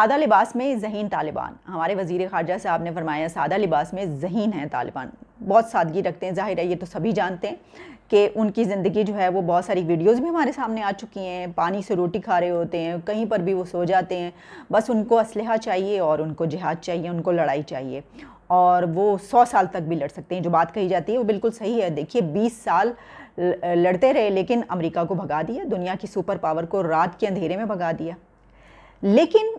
सादा लिबास में ज़हीन तालिबान। हमारे वज़ीर ख़ारजा साहब ने फरमाया सादा लिबास में ज़हीन है तालिबान, बहुत सादगी रखते हैं। ज़ाहिर है ये तो सभी जानते हैं कि उनकी ज़िंदगी जो है वो बहुत सारी वीडियोज़ भी हमारे सामने आ चुकी हैं। पानी से रोटी खा रहे होते हैं, कहीं पर भी वो सो जाते हैं, बस उनको असलहा चाहिए और उनको जिहाद चाहिए, उनको लड़ाई चाहिए, और वो 100 साल तक भी लड़ सकते हैं। जो बात कही जाती है वो बिल्कुल सही है। देखिए 20 साल लड़ते रहे, लेकिन अमेरिका को भगा दिया, दुनिया की सुपर पावर को रात के अंधेरे में भगा दिया। लेकिन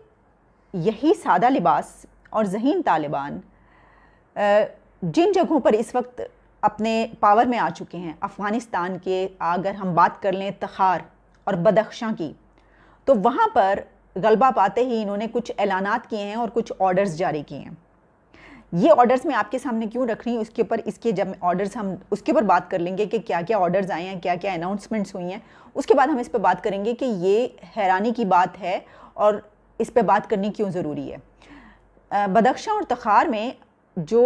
यही सादा लिबास और ज़हीन तालिबान जिन जगहों पर इस वक्त अपने पावर में आ चुके हैं, अफ़गानिस्तान के अगर हम बात कर लें तखार और बदख्शां की, तो वहाँ पर गलबा पाते ही इन्होंने कुछ ऐलानात किए हैं और कुछ ऑर्डर्स जारी किए हैं। ये ऑर्डर्स मैं आपके सामने क्यों रख रही हूँ, उसके ऊपर इसके जब ऑर्डर्स हम उसके ऊपर बात कर लेंगे कि क्या क्या ऑर्डर्स आए हैं, क्या क्या अनाउंसमेंट्स हुई हैं, उसके बाद हम इस पर बात करेंगे कि ये हैरानी की बात है और इस पे बात करनी क्यों ज़रूरी है। बदख्शां और तखार में जो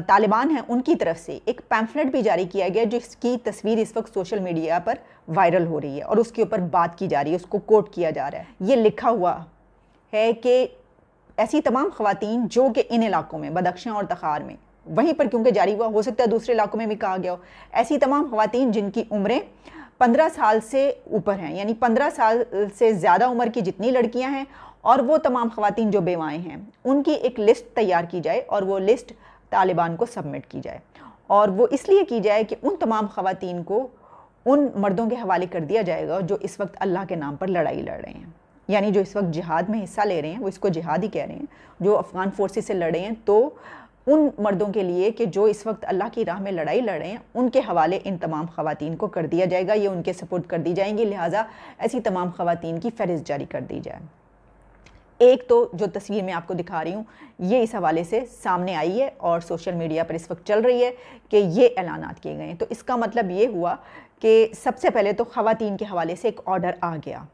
तालिबान हैं उनकी तरफ से एक पैम्फलेट भी जारी किया गया, जिसकी तस्वीर इस वक्त सोशल मीडिया पर वायरल हो रही है और उसके ऊपर बात की जा रही है, उसको कोट किया जा रहा है। ये लिखा हुआ है कि ऐसी तमाम ख़वातीन जो कि इन इलाकों में बदख्शां और तखार में, वहीं पर क्योंकि जारी हुआ, हो सकता है दूसरे इलाकों में भी कहा गया हो, ऐसी तमाम ख़वातीन जिनकी उम्रें 15 साल से ऊपर हैं, यानी 15 साल से ज़्यादा उम्र की जितनी लड़कियां हैं और वो तमाम ख़वातीन जो बेवाएँ हैं, उनकी एक लिस्ट तैयार की जाए और वो लिस्ट तालिबान को सबमिट की जाए। और वो इसलिए की जाए कि उन तमाम ख़वातीन को उन मर्दों के हवाले कर दिया जाएगा जो इस वक्त अल्लाह के नाम पर लड़ाई लड़ रहे हैं, यानी जो इस वक्त जिहाद में हिस्सा ले रहे हैं, वो इसको जिहाद ही कह रहे हैं, जो अफ़गान फोर्सेस से लड़ रहे हैं। तो उन मर्दों के लिए कि जो इस वक्त अल्लाह की राह में लड़ाई लड़ रहे हैं, उनके हवाले इन तमाम ख़वातीन को कर दिया जाएगा, ये उनके सपोर्ट कर दी जाएंगी, लिहाजा ऐसी तमाम ख़वातीन की फ़हरिस्त जारी कर दी जाए। एक तो जो तस्वीर मैं आपको दिखा रही हूँ ये इस हवाले से सामने आई है और सोशल मीडिया पर इस वक्त चल रही है कि ये ऐलानात किए गए हैं। तो इसका मतलब ये हुआ कि सबसे पहले तो ख़वातीन के हवाले से एक ऑर्डर आ गया।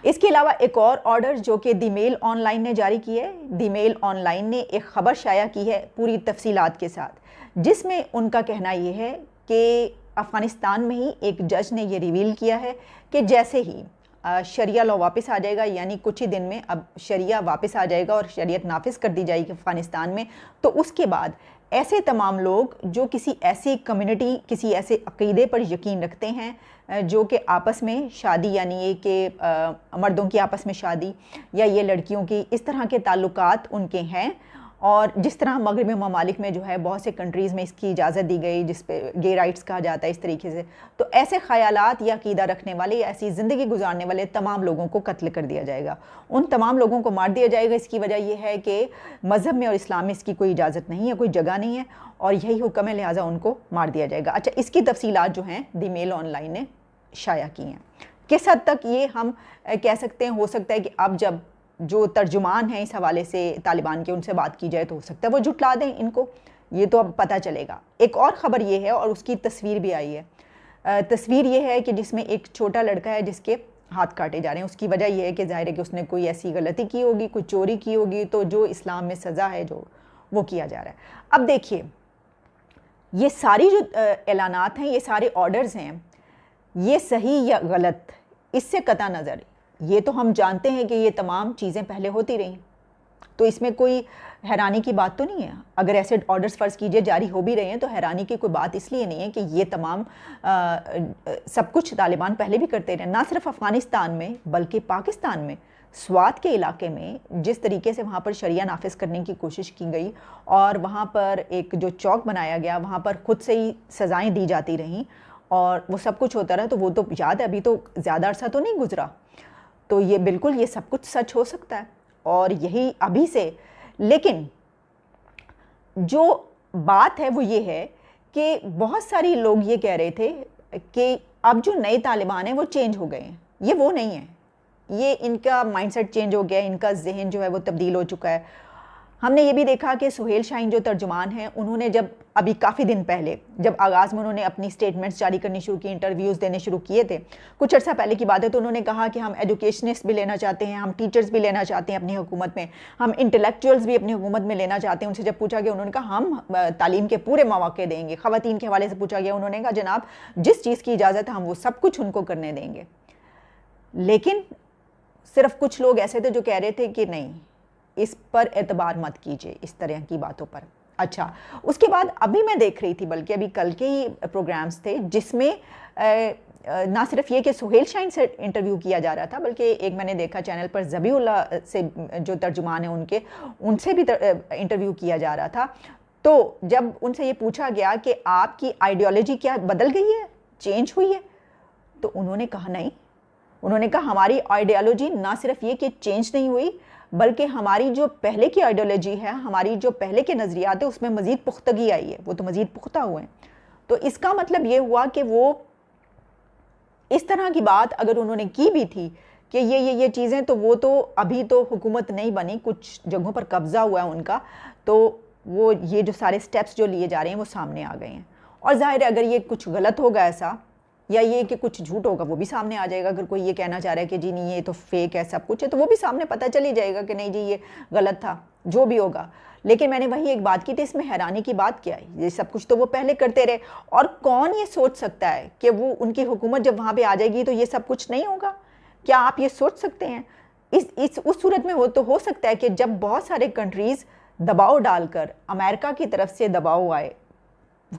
इसके अलावा एक और ऑर्डर जो कि दी मेल ऑनलाइन ने जारी की है। दी मेल ऑनलाइन ने एक ख़बर शाया की है पूरी तफसीलात के साथ, जिसमें उनका कहना ये है कि अफ़गानिस्तान में ही एक जज ने ये रिवील किया है कि जैसे ही शरिया लॉ वापस आ जाएगा, यानी कुछ ही दिन में अब शरिया वापस आ जाएगा और शरीयत नाफिज कर दी जाएगी अफ़गानिस्तान में, तो उसके बाद ऐसे तमाम लोग जो किसी ऐसी कम्युनिटी, किसी ऐसे अक़ीदे पर यकीन रखते हैं जो कि आपस में शादी, यानी ये कि मर्दों की आपस में शादी या ये लड़कियों की, इस तरह के ताल्लुकात उनके हैं, और जिस तरह मगरबी ममालिक में जो है बहुत से कंट्रीज़ में इसकी इजाज़त दी गई, जिस पे गे राइट्स कहा जाता है इस तरीके से, तो ऐसे ख़यालात या अक़ीदा रखने वाले या ऐसी ज़िंदगी गुजारने वाले तमाम लोगों को कत्ल कर दिया जाएगा, उन तमाम लोगों को मार दिया जाएगा। इसकी वजह यह है कि मज़हब में और इस्लाम में इसकी कोई इजाज़त नहीं है, कोई जगह नहीं है, और यही हुक्म है, लिहाजा उनको मार दिया जाएगा। अच्छा, इसकी तफसीलात जो हैं दी मेल ऑनलाइन ने शाया की हैं। किस हद तक ये हम कह सकते हैं, हो सकता है कि अब जब जो तर्जुमान हैं इस हवाले से तालिबान के, उनसे बात की जाए तो हो सकता है वो जुटला दें इनको, ये तो अब पता चलेगा। एक और ख़बर ये है और उसकी तस्वीर भी आई है। तस्वीर ये है कि जिसमें एक छोटा लड़का है जिसके हाथ काटे जा रहे हैं। उसकी वजह यह है कि ज़ाहिर है कि उसने कोई ऐसी गलती की होगी, कोई चोरी की होगी, तो जो इस्लाम में सज़ा है जो वो किया जा रहा है। अब देखिए ये सारी जो ऐलानात हैं, ये सारे ऑर्डर्स हैं, ये सही या गलत इससे कता नज़र, ये तो हम जानते हैं कि ये तमाम चीज़ें पहले होती रहीं, तो इसमें कोई हैरानी की बात तो नहीं है। अगर ऐसे ऑर्डर्स फ़र्ज़ कीजिए जारी हो भी रहे हैं तो हैरानी की कोई बात इसलिए नहीं है कि ये तमाम सब कुछ तालिबान पहले भी करते रहे, ना सिर्फ अफ़गानिस्तान में बल्कि पाकिस्तान में स्वात के इलाके में जिस तरीके से वहाँ पर शरिया नाफिज करने की कोशिश की गई और वहाँ पर एक जो चौक बनाया गया, वहाँ पर खुद से ही सज़ाएँ दी जाती रहीं और वो सब कुछ होता रहा, तो वो तो याद है, अभी तो ज़्यादा अरसा तो नहीं गुजरा। तो ये बिल्कुल ये सब कुछ सच हो सकता है और यही अभी से। लेकिन जो बात है वो ये है कि बहुत सारी लोग ये कह रहे थे कि अब जो नए तालिबान हैं वो चेंज हो गए हैं। ये वो नहीं है, ये इनका माइंडसेट चेंज हो गया है, इनका जहन जो है वो तब्दील हो चुका है। हमने ये भी देखा कि सुहेल शाहीन जो तर्जुमान हैं, उन्होंने जब अभी काफ़ी दिन पहले जब आगाज़ में उन्होंने अपनी स्टेटमेंट्स जारी करनी शुरू की, इंटरव्यूज़ देने शुरू किए थे, कुछ अर्सा पहले की बात है, तो उन्होंने कहा कि हम एजुकेशनिस्ट भी लेना चाहते हैं, हम टीचर्स भी लेना चाहते हैं अपनी हुकूमत में, हम इंटेलेक्चुअल्स भी अपनी हुकूमत में लेना चाहते हैं। उनसे जब पूछा गया, उन्होंने कहा हम तालीम के पूरे मौके देंगे। ख़वातीन के हवाले से पूछा गया, उन्होंने कहा जनाब जिस चीज़ की इजाज़त है हम वो सब कुछ उनको करने देंगे। लेकिन सिर्फ कुछ लोग ऐसे थे जो कह रहे थे कि नहीं, इस पर एतबार मत कीजिए, इस तरह की बातों पर। अच्छा, उसके बाद अभी मैं देख रही थी, बल्कि अभी कल के ही प्रोग्राम्स थे जिसमें ना सिर्फ ये कि सुहेल शाहीन से इंटरव्यू किया जा रहा था, बल्कि एक मैंने देखा चैनल पर ज़बीउल्लाह से जो तर्जुमान हैं उनसे भी इंटरव्यू किया जा रहा था। तो जब उनसे ये पूछा गया कि आपकी आइडियोलॉजी क्या बदल गई है, चेंज हुई है, तो उन्होंने कहा नहीं। उन्होंने कहा हमारी आइडियोलॉजी ना सिर्फ ये कि चेंज नहीं हुई, बल्कि हमारी जो पहले की आइडियोलॉजी है, हमारी जो पहले के नज़रियात है, उसमें मज़ीद पुख्तगी आई है, वो तो मज़ीद पुख्ता हुए हैं। तो इसका मतलब ये हुआ कि वो इस तरह की बात अगर उन्होंने की भी थी कि ये चीज़ें, तो वो तो अभी तो हुकूमत नहीं बनी, कुछ जगहों पर कब्ज़ा हुआ है उनका, तो वो ये जो सारे स्टेप्स जो लिए जा रहे हैं वो सामने आ गए हैं। और ज़ाहिर है अगर ये कुछ गलत होगा ऐसा, या ये कि कुछ झूठ होगा, वो भी सामने आ जाएगा। अगर कोई ये कहना चाह रहा है कि जी नहीं ये तो फेक है, सब कुछ है, तो वो भी सामने पता चल ही जाएगा कि नहीं जी ये गलत था, जो भी होगा। लेकिन मैंने वही एक बात की थी, इसमें हैरानी की बात क्या है, ये सब कुछ तो वो पहले करते रहे, और कौन ये सोच सकता है कि वो उनकी हुकूमत जब वहाँ पे आ जाएगी तो ये सब कुछ नहीं होगा? क्या आप ये सोच सकते हैं? उस सूरत में तो हो सकता है कि जब बहुत सारे कंट्रीज़ दबाव डालकर अमेरिका की तरफ से दबाव आए,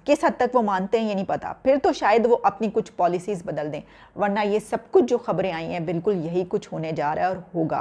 किस हद तक वो मानते हैं ये नहीं पता, फिर तो शायद वो अपनी कुछ पॉलिसीज़ बदल दें, वरना ये सब कुछ जो खबरें आई हैं बिल्कुल यही कुछ होने जा रहा है और होगा।